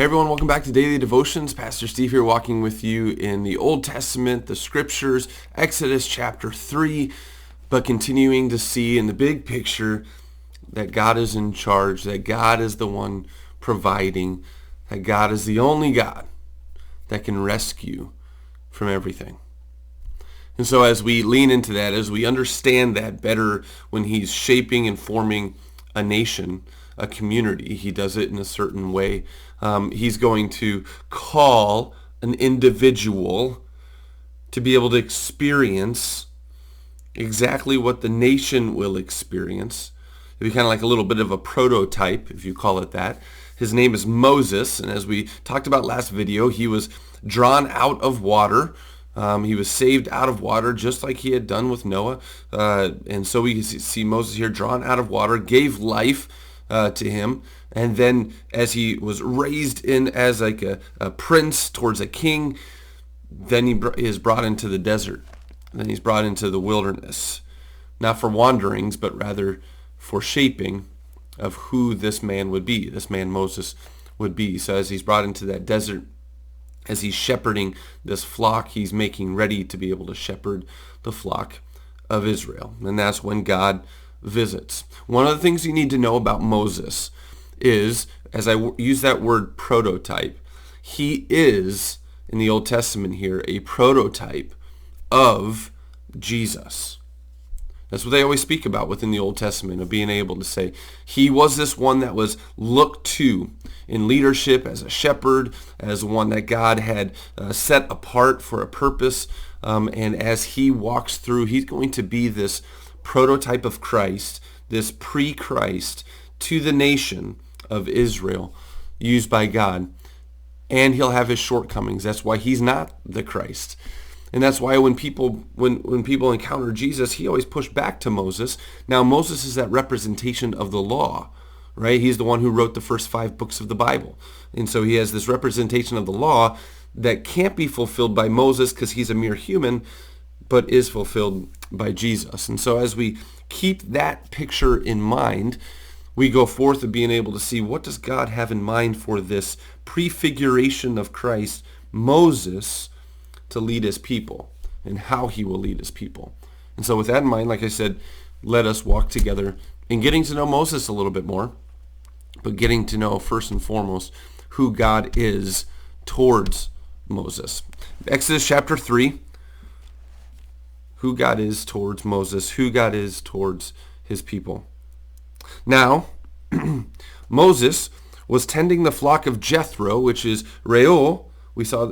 Hey everyone, welcome back to Daily Devotions. Pastor Steve here walking with you in the Old Testament, the Scriptures, Exodus chapter 3, but continuing to see in the big picture that God is in charge, that God is the one providing, that God is the only God that can rescue from everything. And so as we lean into that, as we understand that better when he's shaping and forming a nation, a community, he does it in a certain way. He's going to call an individual to be able to experience exactly what the nation will experience. It'll be kind of like a little bit of a prototype, if you call it that. His name is Moses, and as we talked about last video, he was drawn out of water. He was saved out of water just like he had done with Noah. And so we see Moses here drawn out of water, gave life to him. And then as he was raised in as like a prince towards a king, then he is brought into the desert. Then he's brought into the wilderness, not for wanderings, but rather for shaping of who this man would be, this man Moses would be. So as he's brought into that desert, as he's shepherding this flock, he's making ready to be able to shepherd the flock of Israel. And that's when God visits. One of the things you need to know about Moses is, as I use that word prototype, he is, in the Old Testament here, a prototype of Jesus. That's what they always speak about within the Old Testament, of being able to say he was this one that was looked to in leadership as a shepherd, as one that God had set apart for a purpose. And as he walks through, he's going to be this prototype of Christ, this pre-Christ to the nation of Israel, used by God. And he'll have his shortcomings. That's why he's not the Christ. And that's why when people encounter Jesus, he always pushed back to Moses. Now Moses is that representation of the law, right? He's the one who wrote the first 5 books of the Bible. And so he has this representation of the law that can't be fulfilled by Moses because he's a mere human, but is fulfilled by Jesus. And so as we keep that picture in mind, we go forth of being able to see, what does God have in mind for this prefiguration of Christ, Moses, to lead his people, and how he will lead his people. And so with that in mind, like I said, let us walk together in getting to know Moses a little bit more, but getting to know first and foremost who God is towards Moses. Exodus chapter 3, who God is towards Moses, who God is towards his people. Now, Moses was tending the flock of Jethro, which is Reuel. We saw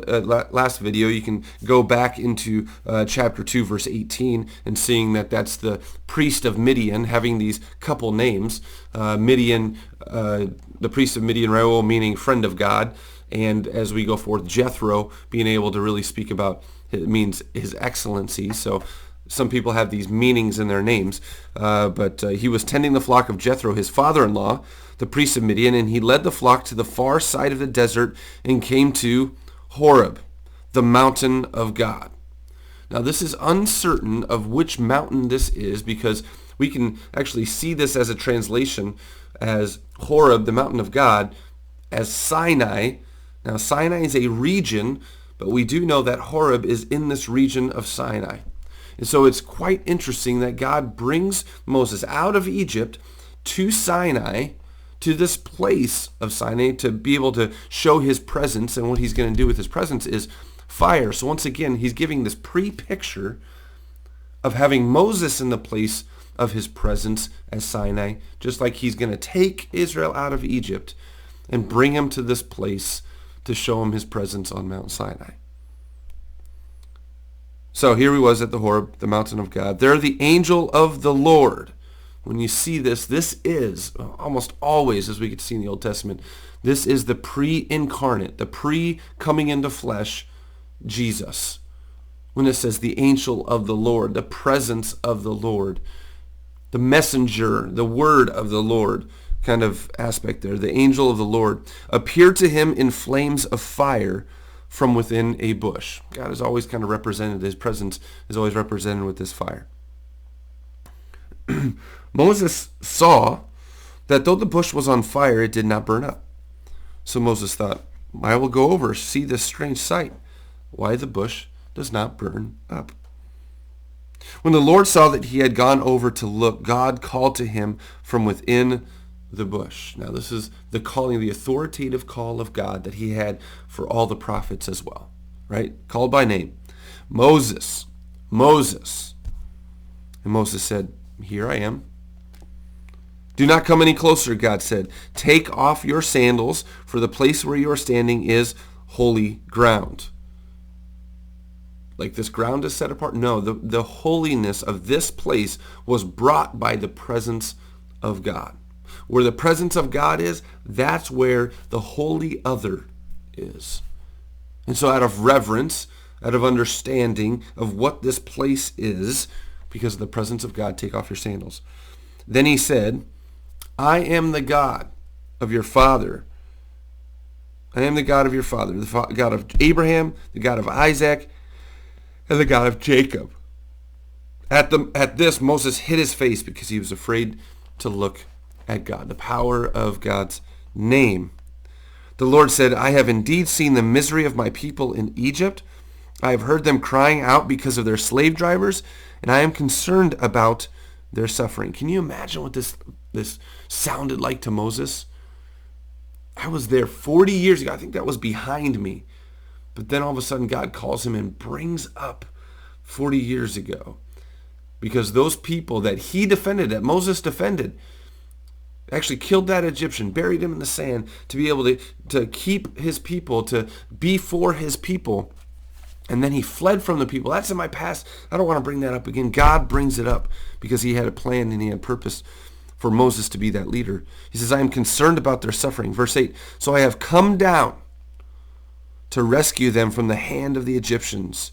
last video. You can go back into chapter 2, verse 18, and seeing that that's the priest of Midian, having these couple names. Midian, the priest of Midian, Reuel, meaning friend of God. And as we go forth, Jethro, being able to really speak about, it means his excellency. So some people have these meanings in their names. But he was tending the flock of Jethro, his father-in-law, the priest of Midian, and he led the flock to the far side of the desert and came to Horeb, the mountain of God. Now this is uncertain of which mountain this is, because we can actually see this as a translation as Horeb, the mountain of God, as Sinai. Now Sinai is a region, but we do know that Horeb is in this region of Sinai. And so it's quite interesting that God brings Moses out of Egypt to Sinai, to this place of Sinai, to be able to show his presence. And what he's going to do with his presence is fire. So once again, he's giving this pre-picture of having Moses in the place of his presence as Sinai, just like he's going to take Israel out of Egypt and bring him to this place to show him his presence on Mount Sinai. So here he was at the Horeb, the mountain of God. There the angel of the Lord. When you see this, this is almost always, as we get to see in the Old Testament, this is the pre-incarnate, the pre-coming into flesh, Jesus. When it says the angel of the Lord, the presence of the Lord, the messenger, the word of the Lord kind of aspect there. The angel of the Lord appeared to him in flames of fire from within a bush. God is always kind of represented, his presence is always represented with this fire. Moses saw that though the bush was on fire, it did not burn up. So Moses thought, I will go over, see this strange sight, why the bush does not burn up. When the Lord saw that he had gone over to look, God called to him from within the bush. Now this is the calling, the authoritative call of God that he had for all the prophets as well, right? Called by name. Moses, Moses. And Moses said, here I am. Do not come any closer, God said. Take off your sandals, for the place where you are standing is holy ground. Like this ground is set apart? No, the holiness of this place was brought by the presence of God. Where the presence of God is, that's where the holy other is. And so out of reverence, out of understanding of what this place is, because of the presence of God, take off your sandals. Then he said, I am the God of your father. I am the God of your father, the God of Abraham, the God of Isaac, and the God of Jacob. At this, Moses hid his face because he was afraid to look at God, the power of God's name. The Lord said, I have indeed seen the misery of my people in Egypt. I have heard them crying out because of their slave drivers, and I am concerned about their suffering. Can you imagine what this sounded like to Moses? I was there 40 years ago. I think that was behind me. But then all of a sudden God calls him and brings up 40 years ago. Because those people that he defended, that Moses defended, actually killed that Egyptian, buried him in the sand to be able to keep his people, to be for his people. And then he fled from the people. That's in my past. I don't want to bring that up again. God brings it up because he had a plan and he had purpose for Moses to be that leader. He says, I am concerned about their suffering. Verse 8, so I have come down to rescue them from the hand of the Egyptians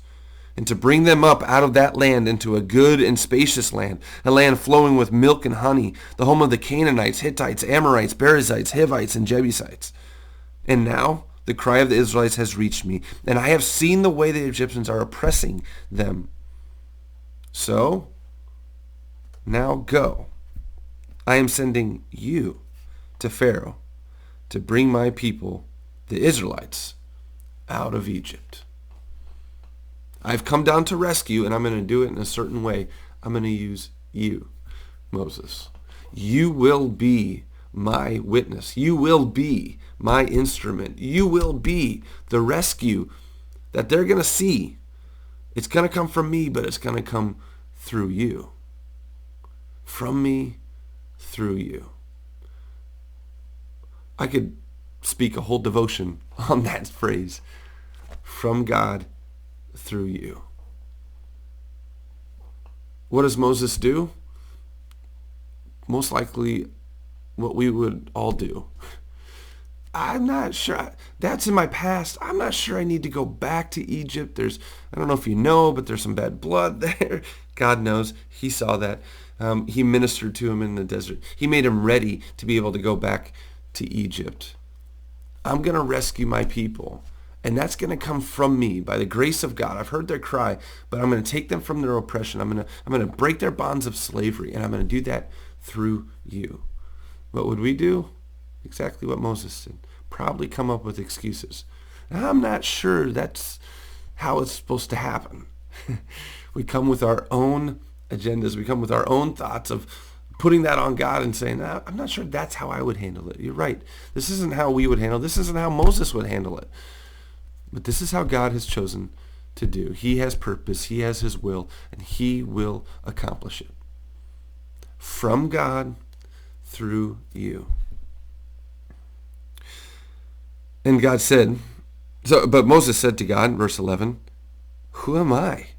and to bring them up out of that land into a good and spacious land, a land flowing with milk and honey, the home of the Canaanites, Hittites, Amorites, Perizzites, Hivites, and Jebusites. And now the cry of the Israelites has reached me, and I have seen the way the Egyptians are oppressing them. So now go. I am sending you to Pharaoh to bring my people, the Israelites, out of Egypt. I've come down to rescue, and I'm going to do it in a certain way. I'm going to use you, Moses. You will be my witness. You will be my instrument. You will be the rescue that they're going to see. It's going to come from me, but it's going to come through you. From me, through you. I could speak a whole devotion on that phrase. From God, through you. What does Moses do? Most likely what we would all do. I'm not sure. That's in my past. I'm not sure I need to go back to Egypt. I don't know if you know, but there's some bad blood there. God knows. He saw that. He ministered to him in the desert. He made him ready to be able to go back to Egypt. I'm going to rescue my people. And that's going to come from me by the grace of God. I've heard their cry, but I'm going to take them from their oppression. I'm going to break their bonds of slavery, and I'm going to do that through you. What would we do? Exactly what Moses did. Probably come up with excuses. I'm not sure that's how it's supposed to happen. We come with our own agendas. We come with our own thoughts of putting that on God and saying, I'm not sure that's how I would handle it. You're right. This isn't how we would handle it. This isn't how Moses would handle it. But this is how God has chosen to do. He has purpose. He has his will, and he will accomplish it. From God, through you. And God said, but Moses said to God, verse 11, who am I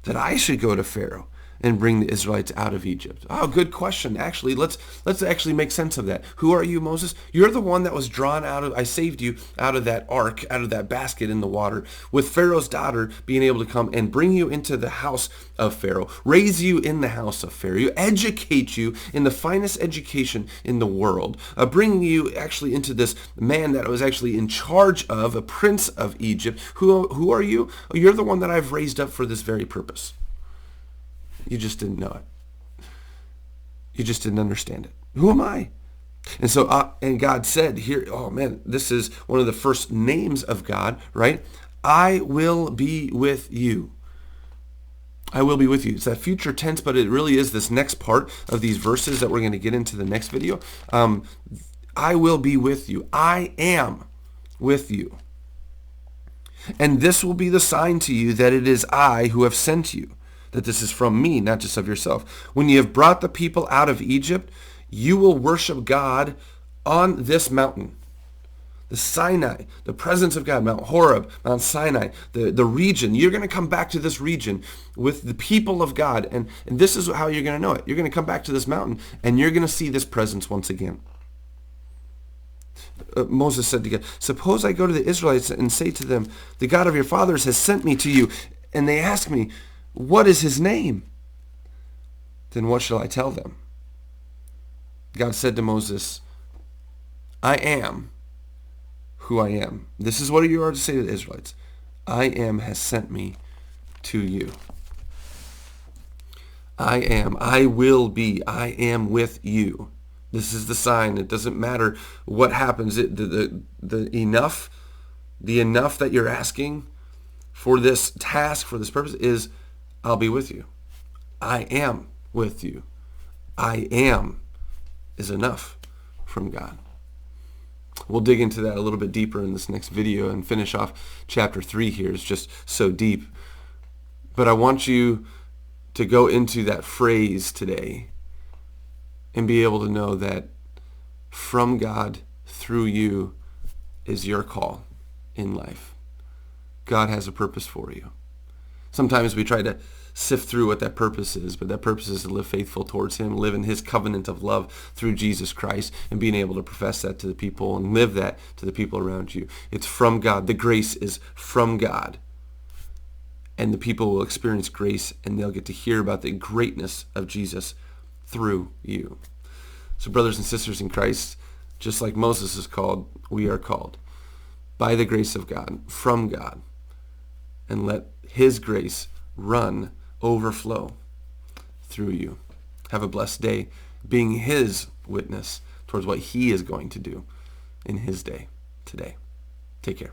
that I should go to Pharaoh and bring the Israelites out of Egypt? Oh, good question. Actually, let's actually make sense of that. Who are you, Moses? You're the one that was drawn I saved you out of that ark, out of that basket in the water, with Pharaoh's daughter being able to come and bring you into the house of Pharaoh, raise you in the house of Pharaoh, educate you in the finest education in the world, bringing you actually into this man that was actually in charge of, a prince of Egypt. Who are you? You're the one that I've raised up for this very purpose. You just didn't know it. You just didn't understand it. Who am I? And so, and God said here, oh man, this is one of the first names of God, right? I will be with you. I will be with you. It's that future tense, but it really is this next part of these verses that we're going to get into the next video. I will be with you. I am with you. And this will be the sign to you that it is I who have sent you, that this is from me, not just of yourself. When you have brought the people out of Egypt, you will worship God on this mountain. The Sinai, the presence of God, Mount Horeb, Mount Sinai, the region. You're going to come back to this region with the people of God. And this is how you're going to know it. You're going to come back to this mountain and you're going to see this presence once again. Moses said to God, suppose I go to the Israelites and say to them, the God of your fathers has sent me to you. And they ask me, what is his name? Then what shall I tell them? God said to Moses, I am who I am. This is what you are to say to the Israelites. I am has sent me to you. I am. I will be. I am with you. This is the sign. It doesn't matter what happens. The enough that you're asking for this task, for this purpose, is I'll be with you. I am with you. I am is enough from God. We'll dig into that a little bit deeper in this next video and finish off chapter 3 here. It's just so deep. But I want you to go into that phrase today and be able to know that from God through you is your call in life. God has a purpose for you. Sometimes we try to sift through what that purpose is, but that purpose is to live faithful towards him, live in his covenant of love through Jesus Christ, and being able to profess that to the people and live that to the people around you. It's from God. The grace is from God. And the people will experience grace, and they'll get to hear about the greatness of Jesus through you. So brothers and sisters in Christ, just like Moses is called, we are called by the grace of God, from God, and let his grace run, overflow through you. Have a blessed day being his witness towards what he is going to do in his day today. Take care.